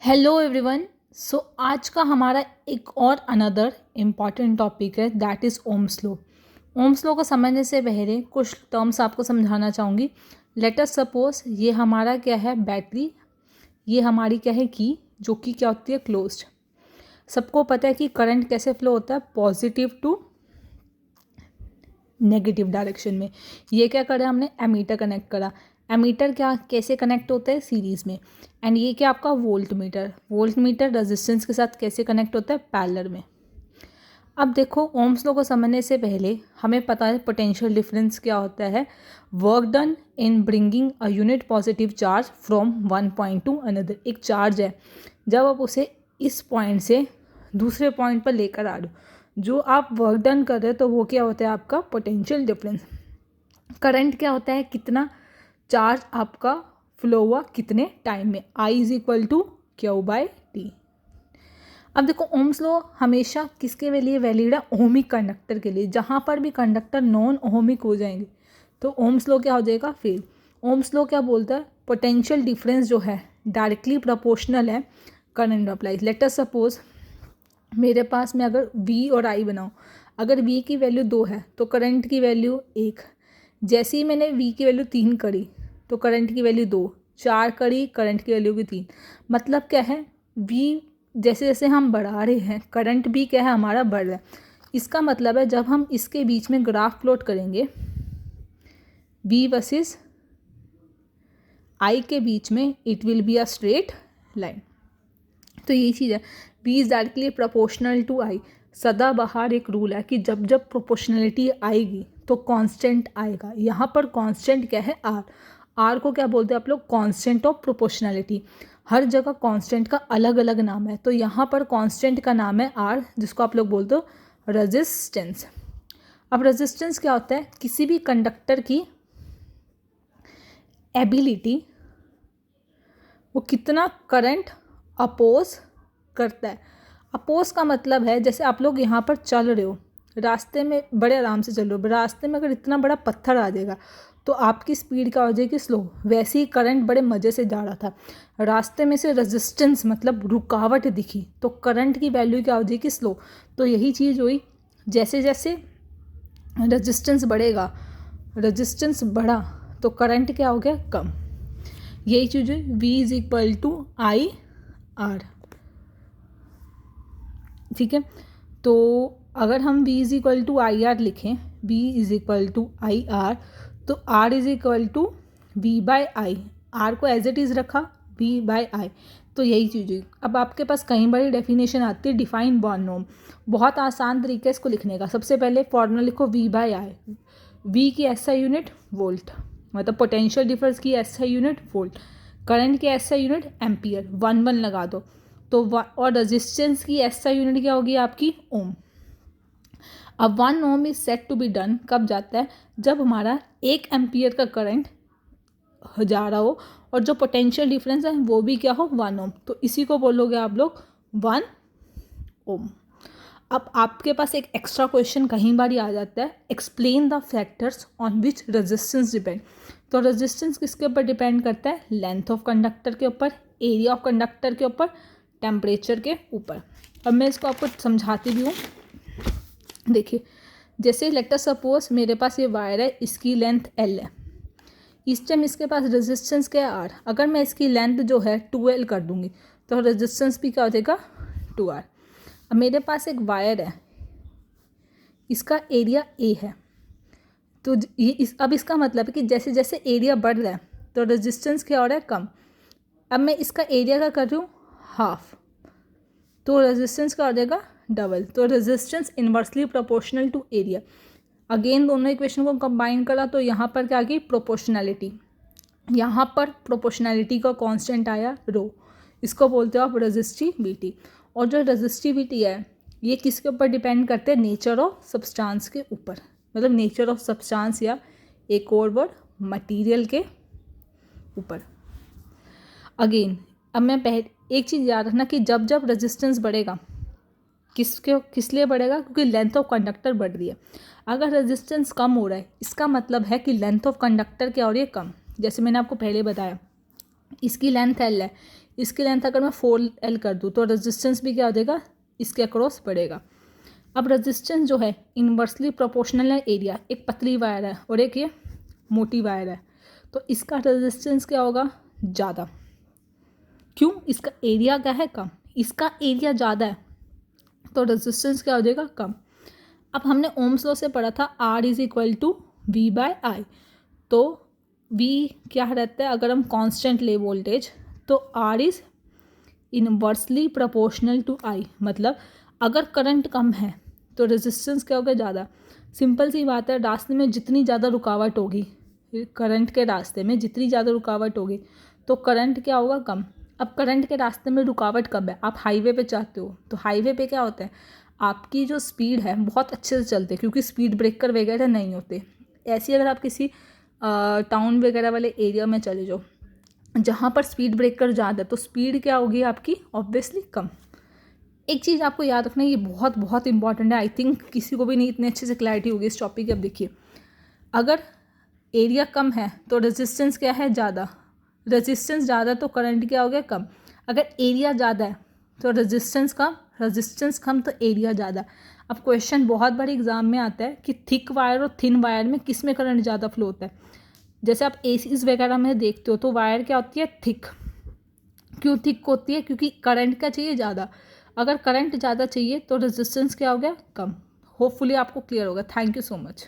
Hello everyone. सो आज का हमारा एक और अनदर इम्पॉर्टेंट टॉपिक है that is Ohm's law. Ohm's law को समझने से पहले कुछ टर्म्स आपको समझाना चाहूँगी। लेट अस सपोज ये हमारा क्या है बैटरी, ये हमारी क्या है की, जो कि क्या होती है क्लोज्ड। सबको पता है कि करंट कैसे फ्लो होता है, पॉजिटिव टू नेगेटिव डायरेक्शन में। ये क्या करा हमने, एमीटर कनेक्ट करा। एमीटर क्या कैसे कनेक्ट होता है, सीरीज़ में। एंड ये क्या आपका वोल्ट मीटर रेजिस्टेंस के साथ कैसे कनेक्ट होता है, पैरेलल में। अब देखो ओम्स लॉ को समझने से पहले हमें पता है पोटेंशियल डिफरेंस क्या होता है। Work done in bringing a unit positive charge from one point two another. एक चार्ज है, जब आप उसे इस पॉइंट से दूसरे पॉइंट पर लेकर आ रहे हो, जो आप वर्क डन कर रहे हो, तो वो क्या होता है आपका पोटेंशियल डिफरेंस। करंट क्या होता है, कितना चार्ज आपका फ्लो हुआ कितने टाइम में, I is equal to Q by T. अब देखो ओम्स लॉ हमेशा किसके लिए वैलिड है, ओमिक कंडक्टर के लिए। जहाँ पर भी कंडक्टर नॉन ओमिक हो जाएंगे तो ओम्स लॉ क्या हो जाएगा, फेल। ओम्स लॉ क्या बोलता है, पोटेंशियल डिफरेंस जो है डायरेक्टली प्रोपोर्शनल है current applies. Let us suppose मेरे पास में अगर V और I बनाऊँ, अगर V की वैल्यू 2 है तो करंट की वैल्यू 1। जैसे ही मैंने V की वैल्यू 3 करी तो करंट की वैल्यू 2, 4 करी करंट की वैल्यू भी 3। मतलब क्या है, V जैसे जैसे हम बढ़ा रहे हैं करंट भी क्या है हमारा बढ़ रहा है। इसका मतलब है जब हम इसके बीच में ग्राफ प्लॉट करेंगे V वर्सेस I के बीच में, it will be a straight line. तो यही चीज़ है, V is directly proportional to I। सदाबहार एक रूल है कि जब जब प्रोपोर्शनलिटी आएगी तो कांस्टेंट आएगा। यहाँ पर कांस्टेंट क्या है, R को क्या बोलते हैं आप लोग, कांस्टेंट ऑफ प्रोपोर्शनलिटी। हर जगह कांस्टेंट का अलग अलग नाम है, तो यहाँ पर कांस्टेंट का नाम है R, जिसको आप लोग बोलते हो रेजिस्टेंस। अब रेजिस्टेंस क्या होता है, किसी भी कंडक्टर की एबिलिटी, वो कितना करंट अपोज करता है। अपोज का मतलब है जैसे आप लोग यहाँ पर चल रहे हो, रास्ते में बड़े आराम से चल रहे हो, रास्ते में अगर इतना बड़ा पत्थर आ जाएगा तो आपकी स्पीड क्या हो जाएगी, स्लो। वैसे ही करंट बड़े मज़े से जा रहा था, रास्ते में से रेजिस्टेंस मतलब रुकावट दिखी तो करंट की वैल्यू क्या हो जाएगी, स्लो। तो यही चीज़ हुई, जैसे जैसे रेजिस्टेंस बढ़ेगा, रेजिस्टेंस बढ़ा तो करंट क्या हो गया, कम। यही चीज़ है, V is equal to I R. ठीक है, तो अगर हम V is equal to I R लिखें, V is equal to I R, तो R is equal to V by I. R को एज इट इज़ रखा, V बाई आई। तो यही चीज़ है। अब आपके पास कई बड़ी डेफिनेशन आती है, डिफाइन बॉर्न नॉर्म। बहुत आसान तरीका है इसको लिखने का। सबसे पहले फॉर्मूला लिखो V बाई आई। V की SI यूनिट वोल्ट, मतलब पोटेंशियल डिफरेंस की SI यूनिट वोल्ट, करंट की SI यूनिट एम्पियर, 1 लगा दो तो और रेजिस्टेंस की SI यूनिट क्या होगी आपकी, ओम। अब 1 ohm is set to be done कब जाता है, जब हमारा 1 एम्पियर का करंट जा रहा हो और जो पोटेंशियल डिफरेंस है वो भी क्या हो, 1 ओम। तो इसी को बोलोगे आप लोग 1 ओम। अब आपके पास एक एक्स्ट्रा क्वेश्चन कहीं बार आ जाता है, explain the factors on which resistance depend. तो रेजिस्टेंस किसके ऊपर डिपेंड करता है, लेंथ ऑफ कंडक्टर के ऊपर, एरिया ऑफ कंडक्टर के ऊपर, टेम्परेचर के ऊपर। अब मैं इसको आपको समझाती भी हूँ। देखिए, जैसे लेट अस सपोज मेरे पास ये वायर है, इसकी लेंथ L है, इस टाइम इसके पास रेजिस्टेंस क्या है, R। अगर मैं इसकी लेंथ जो है 2L कर दूंगी तो रेजिस्टेंस भी क्या हो जाएगा, 2R। अब मेरे पास एक वायर है, इसका एरिया A है, तो अब इसका मतलब है कि जैसे जैसे एरिया बढ़ रहा है तो रेजिस्टेंस क्या हो रहा है, कम। अब मैं इसका एरिया का कर रही हूँ हाफ, तो रेजिस्टेंस क्या हो जाएगा, डबल। तो resistance inversely proportional to area. Again दोनों इक्वेशन को कंबाइन करा तो यहाँ पर क्या आ गई, प्रोपोर्शनैलिटी। यहाँ पर प्रोपोर्शनैलिटी का कांस्टेंट आया रो, इसको बोलते हो आप रेजिस्टिविटी। और जो रेजिस्टिविटी है ये किसके ऊपर डिपेंड करते हैं, नेचर ऑफ सब्सटेंस के ऊपर, मतलब नेचर ऑफ सब्सटेंस, या एक और वर्ड मटेरियल के ऊपर। अगेन अब मैं एक चीज़ याद रखना कि जब जब रेजिस्टेंस बढ़ेगा, किस लिए बढ़ेगा, क्योंकि लेंथ ऑफ कंडक्टर बढ़ रही है। अगर रेजिस्टेंस कम हो रहा है इसका मतलब है कि लेंथ ऑफ कंडक्टर क्या हो रही है, कम। जैसे मैंने आपको पहले बताया, इसकी लेंथ L है, इसकी लेंथ अगर मैं 4L कर दूँ तो रेजिस्टेंस भी क्या हो जाएगा, इसके अक्रॉस बढ़ेगा। अब रेजिस्टेंस जो है इन्वर्सली प्रोपोर्शनल है एरिया, एक पतली वायर है और एक ये मोटी वायर है, तो इसका रेजिस्टेंस क्या होगा, ज़्यादा। क्यों, इसका एरिया क्या है, कम, इसका एरिया ज़्यादा है तो रेजिस्टेंस क्या हो जाएगा, कम। अब हमने ओम्स लॉ से पढ़ा था R is equal to V/I, तो V क्या रहता है, अगर हम कांस्टेंट ले वोल्टेज तो R is inversely proportional to I, मतलब अगर करंट कम है तो रेजिस्टेंस क्या होगा, ज़्यादा। सिंपल सी बात है, रास्ते में जितनी ज़्यादा रुकावट होगी, करंट के रास्ते में जितनी ज़्यादा रुकावट होगी तो करंट क्या होगा, कम। अब करंट के रास्ते में रुकावट कब है, आप हाईवे पे चाहते हो तो हाईवे पे क्या होता है, आपकी जो स्पीड है बहुत अच्छे से चलते हैं क्योंकि स्पीड ब्रेकर वगैरह नहीं होते। ऐसी अगर आप किसी टाउन वगैरह वाले एरिया में चले जाओ जहाँ पर स्पीड ब्रेकर ज़्यादा है तो स्पीड क्या होगी आपकी, ऑब्वियसली कम। एक चीज़ आपको याद रखना है, ये बहुत बहुत इंपॉर्टेंट है, आई थिंक किसी को भी नहीं इतने अच्छे से क्लैरिटी होगी इस टॉपिक की। अब देखिए, अगर एरिया कम है तो रेजिस्टेंस क्या है, ज़्यादा। रेजिस्टेंस ज़्यादा तो करंट क्या हो गया, कम। अगर एरिया ज़्यादा है तो रेजिस्टेंस कम, रेजिस्टेंस कम तो एरिया ज़्यादा। अब क्वेश्चन बहुत बार एग्जाम में आता है कि थिक वायर और थिन वायर में किस में करंट ज़्यादा फ्लो होता है। जैसे आप एसीज वगैरह में देखते हो तो वायर क्या होती है, थिक। क्यों थिक होती है, क्योंकि करंट क्या चाहिए, ज़्यादा। अगर करंट ज़्यादा चाहिए तो रेजिस्टेंस क्या हो गया, कम। होपफुली आपको क्लियर होगा। Thank you so much.